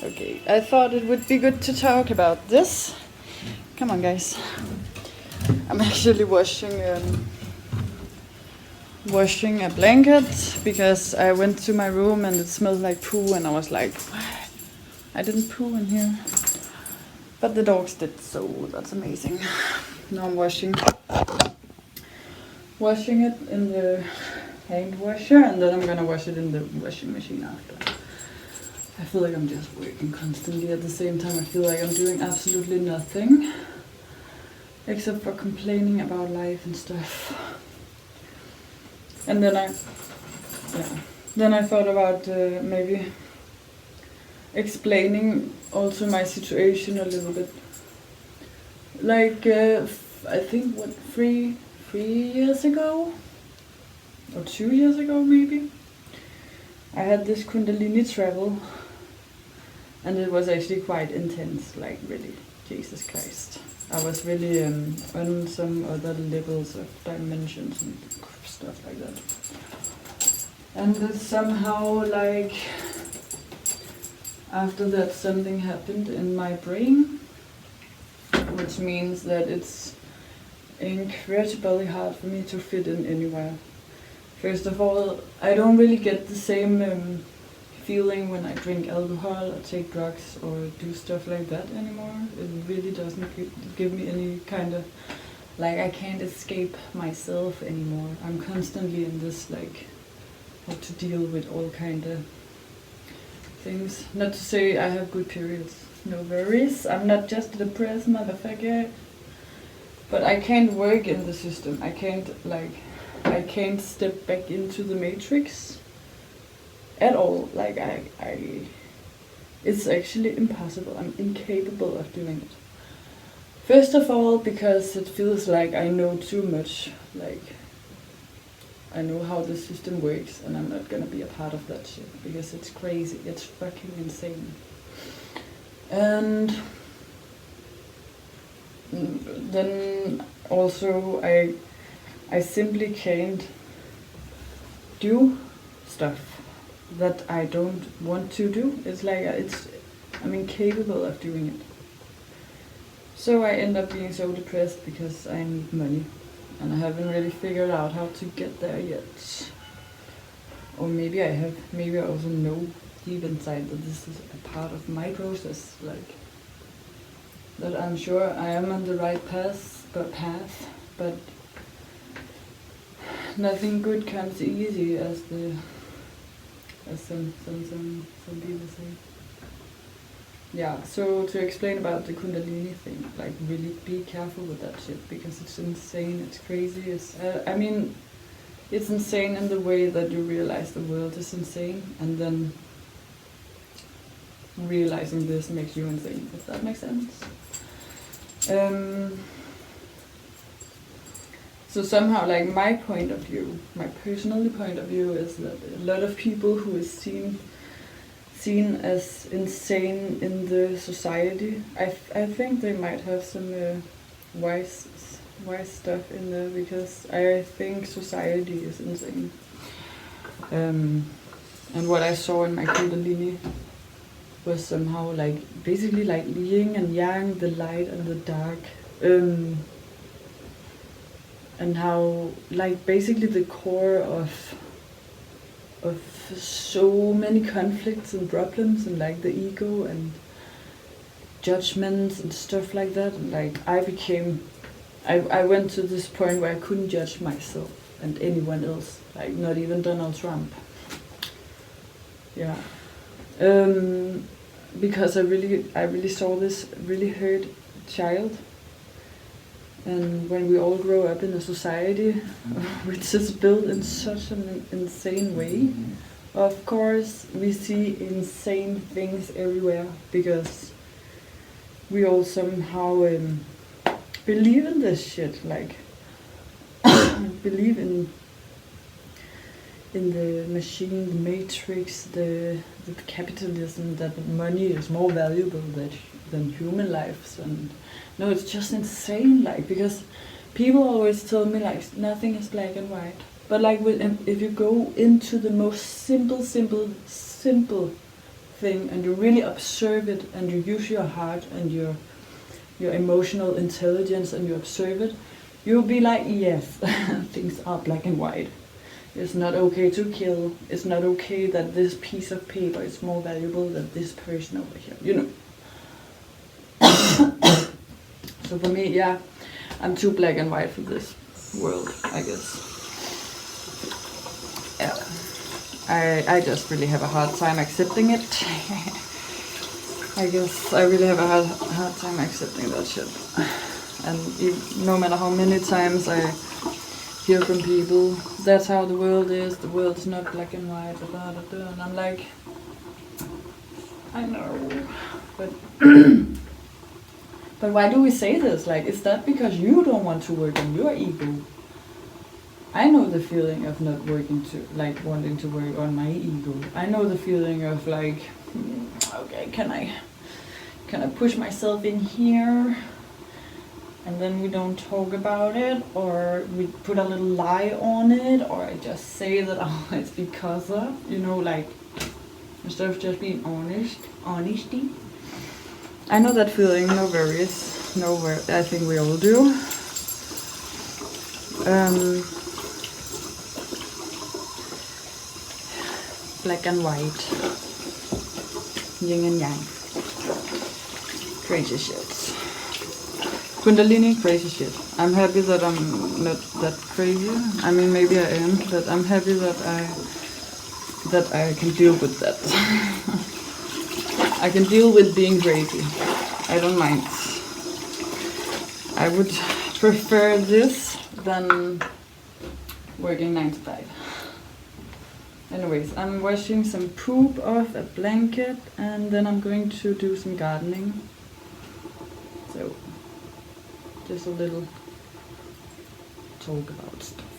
Okay, I thought it would be good to talk about this. Come on, guys. I'm actually washing a blanket because I went to my room and it smelled like poo, and I was like, what? I didn't poo in here. But the dogs did, so that's amazing. Now I'm washing it in the hand washer, and then I'm gonna wash it in the washing machine after. I feel like I'm just working constantly. At the same time, I feel like I'm doing absolutely nothing except for complaining about life and stuff. And then I thought about maybe explaining also my situation a little bit. Like I think 3 years ago or 2 years ago maybe, I had this Kundalini travel, and it was actually quite intense, like really, Jesus Christ. I was really on some other levels of dimensions and stuff like that. And then somehow, like, after that something happened in my brain, which means that it's incredibly hard for me to fit in anywhere. First of all, I don't really get the same feeling when I drink alcohol or take drugs or do stuff like that anymore. It really doesn't give me any kind of, like, I can't escape myself anymore. I'm constantly in this, like, how to deal with all kind of things. Not to say I have good periods, no worries. I'm not just a depressed motherfucker. But I can't work in the system. I can't step back into the matrix at all. Like it's actually impossible. I'm incapable of doing it. First of all, because it feels like I know too much. Like, I know how the system works, and I'm not gonna be a part of that shit because it's crazy. It's fucking insane. And then also I simply can't do stuff that I don't want to do. It's like I'm incapable of doing it. So I end up being so depressed because I need money, and I haven't really figured out how to get there yet. Or maybe I have. Maybe I also know deep inside that this is a part of my process, like that I'm sure I am on the right path, but nothing good comes easy, as some people say. Yeah, so to explain about the Kundalini thing, like, really be careful with that shit, because it's insane, it's crazy, it's insane in the way that you realize the world is insane, and then realizing this makes you insane, if that makes sense. So somehow, like, my point of view, my personal point of view, is that a lot of people who is seen as insane in the society, I think they might have some wise stuff in there, because I think society is insane. And what I saw in my Kundalini was somehow, like, basically like yin and yang, the light and the dark, and how, like, basically the core of so many conflicts and problems, and like the ego and judgments and stuff like that. And like I went to this point where I couldn't judge myself and anyone else, like not even Donald Trump. Yeah. Because I really saw this really hurt child. And when we all grow up in a society which is built in such an insane way, of course we see insane things everywhere, because we all somehow believe in this shit, like believe in the machine, the matrix, the capitalism, that money is more valuable than human lives. And no, it's just insane, like, because people always tell me, like, nothing is black and white. But like, if you go into the most simple thing and you really observe it and you use your heart and your emotional intelligence and you observe it, you'll be like, yes, things are black and white. It's not okay to kill. It's not okay that this piece of paper is more valuable than this person over here, you know. So for me, yeah, I'm too black and white for this world, I guess. Yeah. I just really have a hard time accepting it. I guess I really have a hard time accepting that shit. And no matter how many times I hear from people, that's how the world is not black and white, blah, blah, blah. And I'm like, I know, but but why do we say this? Like, is that because you don't want to work on your ego? I know the feeling of not wanting to work on my ego. I know the feeling of like, okay, can I push myself in here? And then we don't talk about it, or we put a little lie on it, or I just say that, oh, it's because of, you know, like, instead of just being honesty. I know that feeling, no worries, I think we all do. Black and white, yin and yang, crazy shit. Kundalini, crazy shit. I'm happy that I'm not that crazy. I mean, maybe I am, but I'm happy that I can deal with that. I can deal with being crazy. I don't mind. I would prefer this than working 9 to 5. Anyways, I'm washing some poop off a blanket and then I'm going to do some gardening. So, just a little talk about stuff.